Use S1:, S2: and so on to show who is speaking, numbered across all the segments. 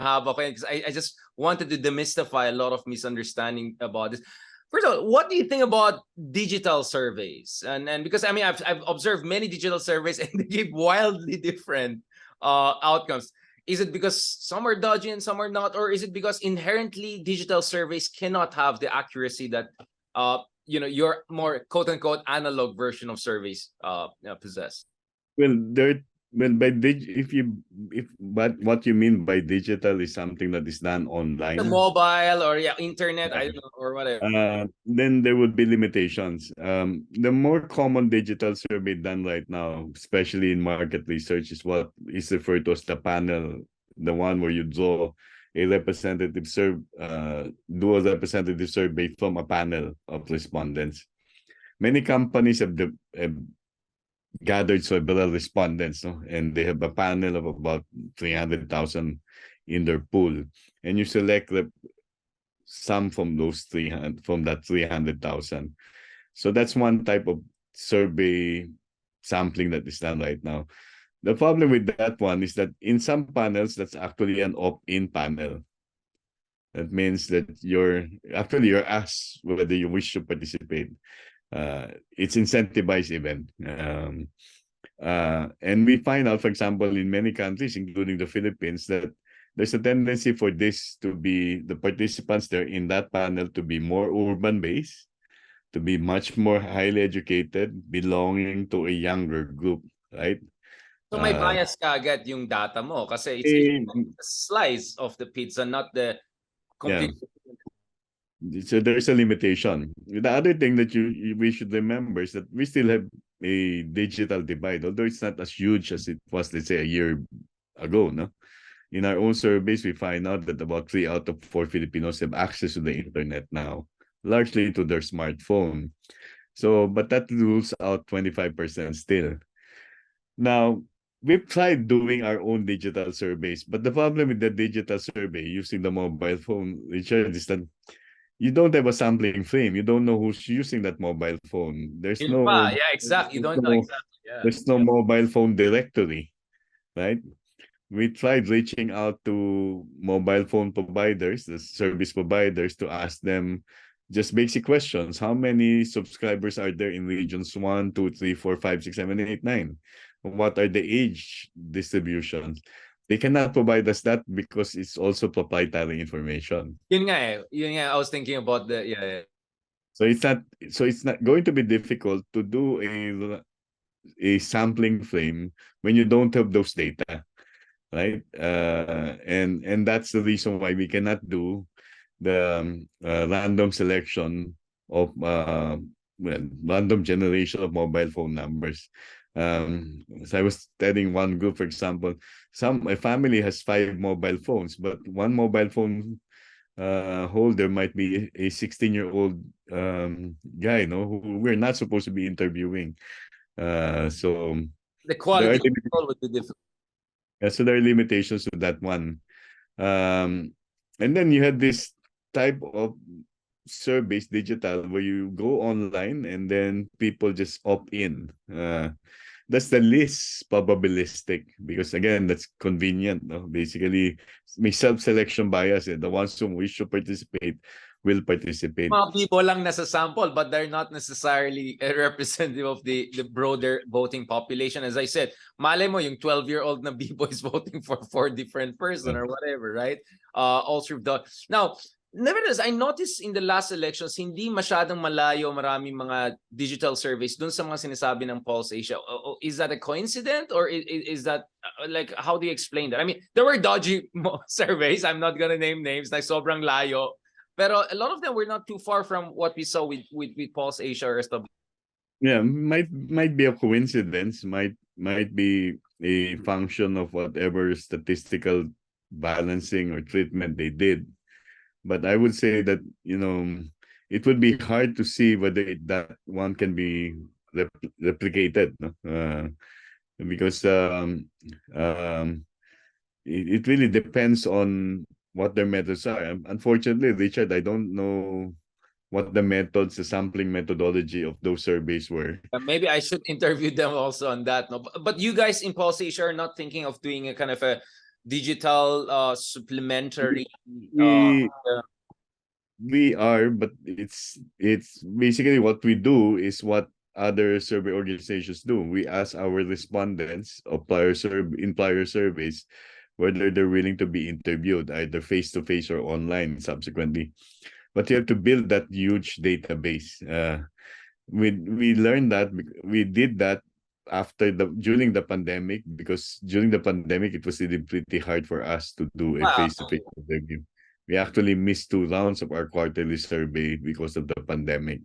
S1: haba ko because I just wanted to demystify a lot of misunderstanding about this. First of all, what do you think about digital surveys? And because I mean, I've observed many digital surveys and they give wildly different outcomes. Is it because some are dodgy and some are not, or is it because inherently digital surveys cannot have the accuracy that your more quote unquote analog version of surveys possess?
S2: Well, but what you mean by digital is something that is done online.
S1: The mobile or internet, I don't know, or whatever.
S2: Then there would be limitations. The more common digital survey done right now, especially in market research, is what is referred to as the panel, the one where you draw a representative do a representative survey from a panel of respondents. Many companies have gathered several respondents, no? And they have a panel of about 300,000 in their pool, and you select some from those 300,000. So that's one type of survey sampling that is done right now. The problem with that one is that in some panels, that's actually an opt-in panel. That means that you're asked whether you wish to participate. It's incentivized event. And we find out, for example, in many countries, including the Philippines, that there's a tendency for this to be, the participants there in that panel to be more urban-based, to be much more highly educated, belonging to a younger group, right?
S1: So may bias ka agad yung data mo kasi it's a slice of the pizza, not the complete.
S2: Yeah. So there's a limitation. The other thing that we should remember is that we still have a digital divide, although it's not as huge as it was, let's say, a year ago, no? In our own surveys, we find out that about 3 out of 4 Filipinos have access to the internet now, largely to their smartphone. So, but that rules out 25% still. Now, we've tried doing our own digital surveys, but the problem with the digital survey using the mobile phone, Richard, is that you don't have a sampling frame. You don't know who's using that mobile phone. There's no...
S1: Yeah, exactly. You don't know exactly. Yeah.
S2: There's no mobile phone directory, right? We tried reaching out to mobile phone providers, the service providers, to ask them just basic questions. How many subscribers are there in regions 1, 2, 3, 4, 5, 6, 7, 8, 9? What are the age distributions? They cannot provide us that because it's also proprietary information.
S1: Yun nga, I was thinking about the
S2: So it's not going to be difficult to do a sampling frame when you don't have those data, right? And that's the reason why we cannot do the random selection of random generation of mobile phone numbers. So I was telling one group, for example, a family has 5 mobile phones, but one mobile phone holder might be a 16-year-old guy, who we're not supposed to be interviewing. So
S1: the quality of control would be different.
S2: So there are limitations to that one. And then you had this type of surveys, digital, where you go online and then people just opt in. That's the least probabilistic because, again, that's convenient. No? Basically, may self-selection bias. The ones who wish to participate will participate.
S1: Mga people lang nasa sample, but they're not necessarily a representative of the broader voting population. As I said, malay mo yung 12-year-old na B-boy is voting for 4 different person or whatever, right? Also the now. Nevertheless, I noticed in the last elections, hindi masyadong malayo maraming mga digital surveys dun sa mga sinasabi ng Pulse Asia. Is that a coincidence or is that like, how do you explain that? I mean, there were dodgy surveys. I'm not gonna name names, like sobrang layo. Pero a lot of them were not too far from what we saw with Pulse Asia or SW.
S2: Yeah, might be a coincidence, might be a function of whatever statistical balancing or treatment they did. But I would say that, it would be hard to see whether that one can be replicated, no? Because it really depends on what their methods are. Unfortunately, Richard, I don't know what the sampling methodology of those surveys were.
S1: Maybe I should interview them also on that. No, but you guys in Pulse Asia are not thinking of doing a kind of a digital supplementary
S2: We we are, but it's basically what we do is what other survey organizations do. We ask our respondents of prior surveys whether they're willing to be interviewed either face to face or online subsequently. But you have to build that huge database. We learned that we did that during the pandemic, because during the pandemic it was really pretty hard for us to do a
S1: wow.
S2: face-to-face interview. We actually missed 2 rounds of our quarterly survey because of the pandemic.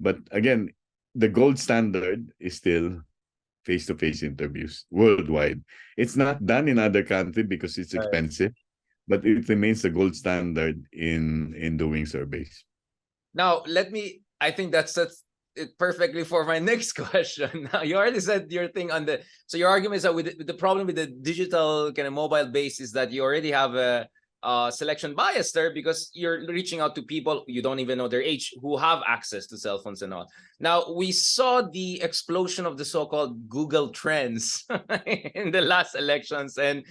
S2: But again, the gold standard is still face-to-face interviews worldwide. It's not done in other countries because it's
S1: Right.
S2: expensive, but it remains the gold standard in doing surveys.
S1: Now, I think that's it perfectly for my next question. Now, you already said your thing on so your argument is that with the problem with the digital kind of mobile base is that you already have a selection bias there because you're reaching out to people you don't even know their age who have access to cell phones and all. Now, we saw the explosion of the so-called Google Trends in the last elections, and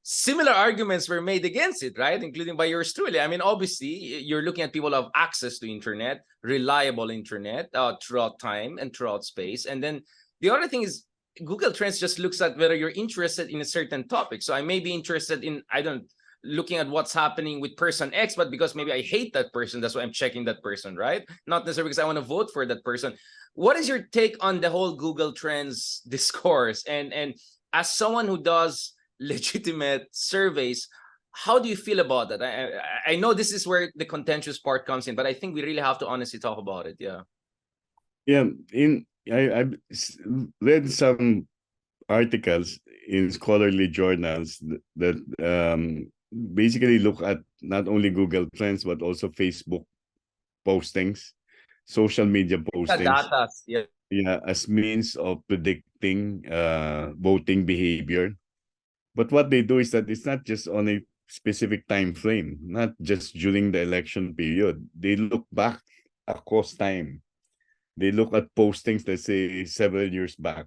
S1: similar arguments were made against it, right? Including by yours truly. I mean, obviously, you're looking at people who have access to internet, reliable internet throughout time and throughout space. And then the other thing is Google Trends just looks at whether you're interested in a certain topic. So I may be interested in, looking at what's happening with person X, but because maybe I hate that person, that's why I'm checking that person, right? Not necessarily because I want to vote for that person. What is your take on the whole Google Trends discourse? And as someone who does legitimate surveys, how do you feel about that? I know this is where the contentious part comes in, but I think we really have to honestly talk about it. Yeah.
S2: I've read some articles in scholarly journals that basically look at not only Google Trends but also Facebook postings, social media postings,
S1: Data, yeah.
S2: as means of predicting voting behavior. But what they do is that it's not just on a specific time frame, not just during the election period. They look back across time. They look at postings, let's say, several years back.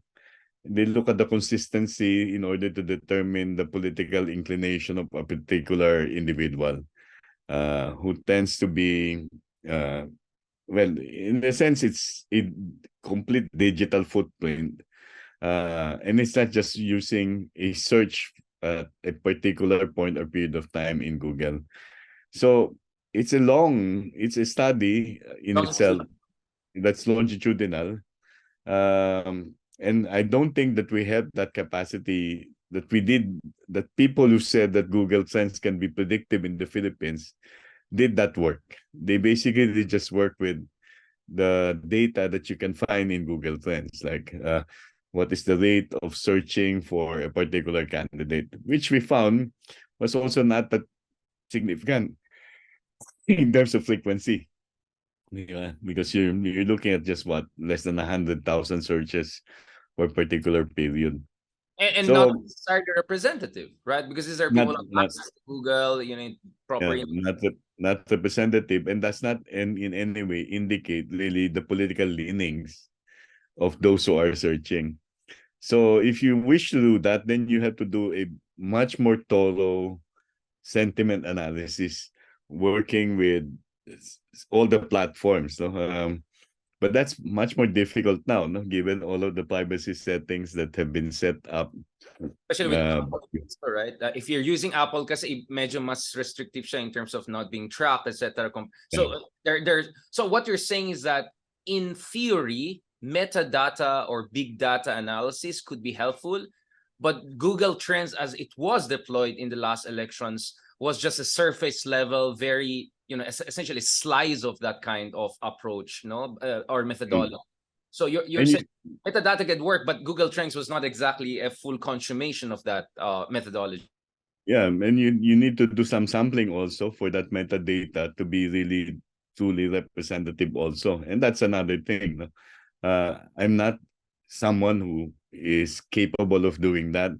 S2: They look at the consistency in order to determine the political inclination of a particular individual who tends to be, well, in a sense, it's a complete digital footprint. And it's not just using a search at a particular point or period of time in Google. So it's a study in itself that's longitudinal. And I don't think that we have that capacity that people who said that Google Trends can be predictive in the Philippines did that work. They basically just work with the data that you can find in Google Trends, like what is the rate of searching for a particular candidate, which we found was also not that significant in terms of frequency. Yeah, because you're looking at just less than 100,000 searches for a particular period.
S1: And
S2: So,
S1: not necessarily representative, right? Because these are people who have access to Google, proper.
S2: Not representative, and does not in any way indicate really the political leanings of those who are searching. So if you wish to do that, then you have to do a much more thorough sentiment analysis, working with all the platforms. No? But that's much more difficult now, no? Given all of the privacy settings that have been set up.
S1: Especially with Apple, right? If you're using Apple, kasi medyo mas restrictive siya in terms of not being tracked, etc. So so what you're saying is that in theory, metadata or big data analysis could be helpful, but Google Trends, as it was deployed in the last elections, was just a surface level, very essentially slice of that kind of approach, or methodology. So you're saying metadata could work, but Google Trends was not exactly a full consummation of that methodology.
S2: Yeah, and you need to do some sampling also for that metadata to be really truly representative also, and that's another thing. I'm not someone who is capable of doing that,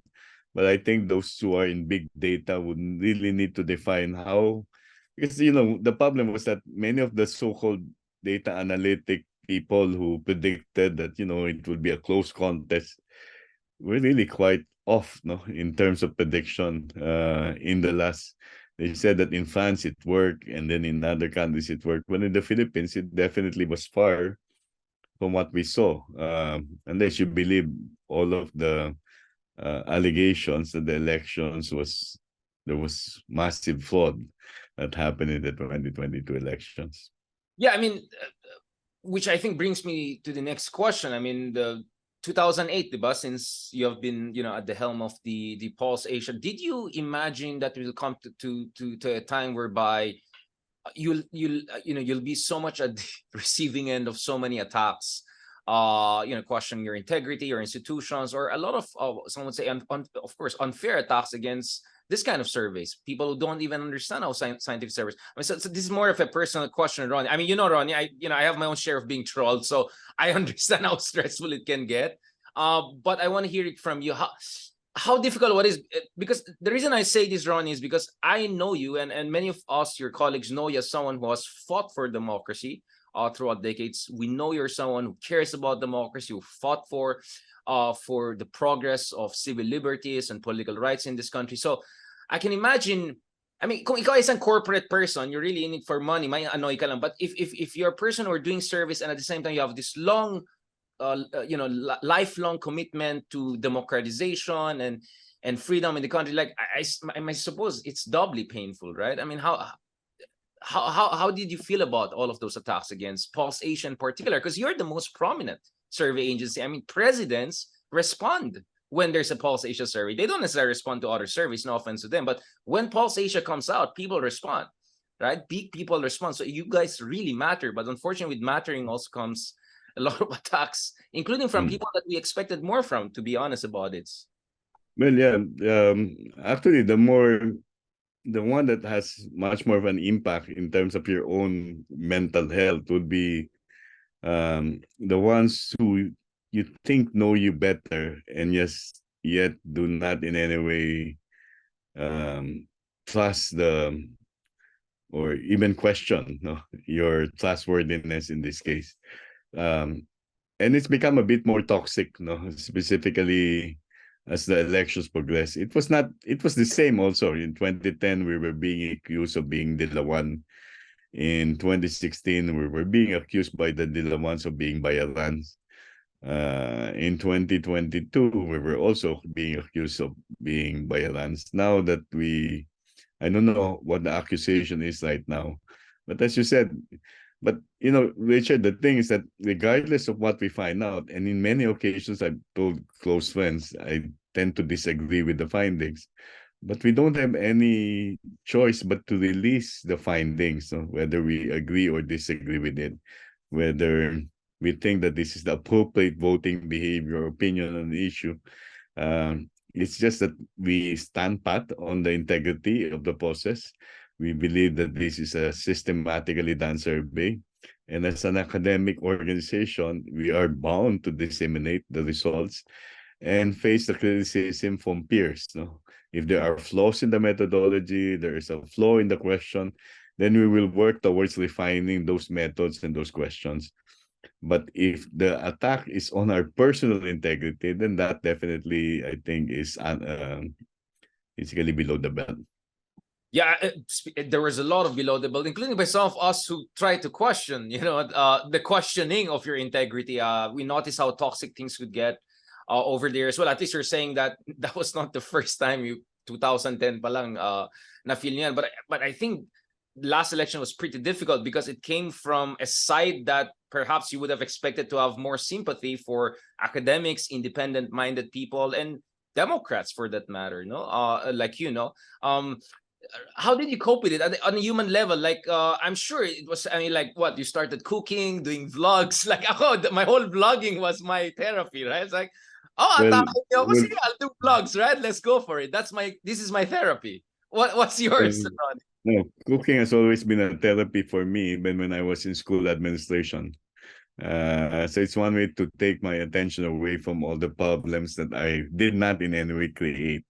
S2: but I think those who are in big data would really need to define how, because the problem was that many of the so-called data analytic people who predicted that it would be a close contest were really quite off, no, in terms of prediction. In the last, they said that in France it worked, and then in other countries it worked. But in the Philippines, it definitely was far from what we saw. Unless you believe all of the allegations that the elections there was massive fraud that happened in the 2022 elections.
S1: Yeah, I mean, which I think brings me to the next question. I mean, the 2008, diba, since you have been, at the helm of the Pulse Asia, did you imagine that it will come to a time whereby you'll be so much at the receiving end of so many attacks, questioning your integrity, your institutions, or a lot of some would say, of course, unfair attacks against this kind of surveys, people who don't even understand how scientific surveys. I mean, so this is more of a personal question, Ronnie. I mean, Ronnie, I have my own share of being trolled, so I understand how stressful it can get. But I want to hear it from you. How difficult what is, because the reason I say this, Ronnie, is because I know you, and many of us, your colleagues, know you as someone who has fought for democracy throughout decades. We know you're someone who cares about democracy, who fought for the progress of civil liberties and political rights in this country. So I can imagine, I mean, kung ikaw isang corporate person, you're really in it for money, may annoy ka lang. But if you're a person who are doing service and at the same time you have this long, lifelong commitment to democratization and freedom in the country, like I suppose it's doubly painful, right? I mean, how did you feel about all of those attacks against Pulse Asia in particular? Because you're the most prominent survey agency. I mean, presidents respond when there's a Pulse Asia survey. They don't necessarily respond to other surveys, no offense to them, but when Pulse Asia comes out, people respond, right? Big people respond. So you guys really matter. But unfortunately, with mattering also comes a lot of attacks, including from people that we expected more from, to be honest about it.
S2: Well, yeah, actually, the one that has much more of an impact in terms of your own mental health would be the ones who you think know you better and yet do not in any way trust or even question your trustworthiness in this case. And it's become a bit more toxic, specifically as the elections progress. It was the same also. In 2010, we were being accused of being Dilawan. In 2016, we were being accused by the Dilawans of being Bayarans. In 2022, we were also being accused of being Bayarans. Now that I don't know what the accusation is right now. But as you said, Richard, the thing is that regardless of what we find out, and in many occasions I've told close friends, I tend to disagree with the findings, but we don't have any choice but to release the findings, whether we agree or disagree with it, whether we think that this is the appropriate voting behavior or opinion on the issue. It's just that we stand pat on the integrity of the process. We believe that this is a systematically done survey. And as an academic organization, we are bound to disseminate the results and face the criticism from peers. If there are flaws in the methodology, there is a flaw in the question, then we will work towards refining those methods and those questions. But if the attack is on our personal integrity, then that definitely, I think, is basically below the belt.
S1: Yeah, there was a lot of below the belt, including by some of us who try to question, the questioning of your integrity. We noticed how toxic things could get over there as well. At least you're saying that was not the first time 2010 pa lang na feel niyan. But I think last election was pretty difficult because it came from a side that perhaps you would have expected to have more sympathy for academics, independent-minded people, and Democrats for that matter, like how did you cope with it on a human level? Like, I'm sure it was, like what, you started cooking, doing vlogs, like my whole vlogging was my therapy, right? It's like, I'll do vlogs, right? Let's go for it. This is my therapy. What's yours?
S2: No, cooking has always been a therapy for me, even when I was in school administration. So it's one way to take my attention away from all the problems that I did not in any way create.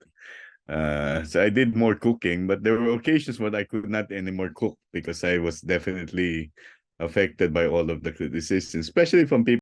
S2: So I did more cooking, but there were occasions when I could not anymore cook because I was definitely affected by all of the criticism, especially from people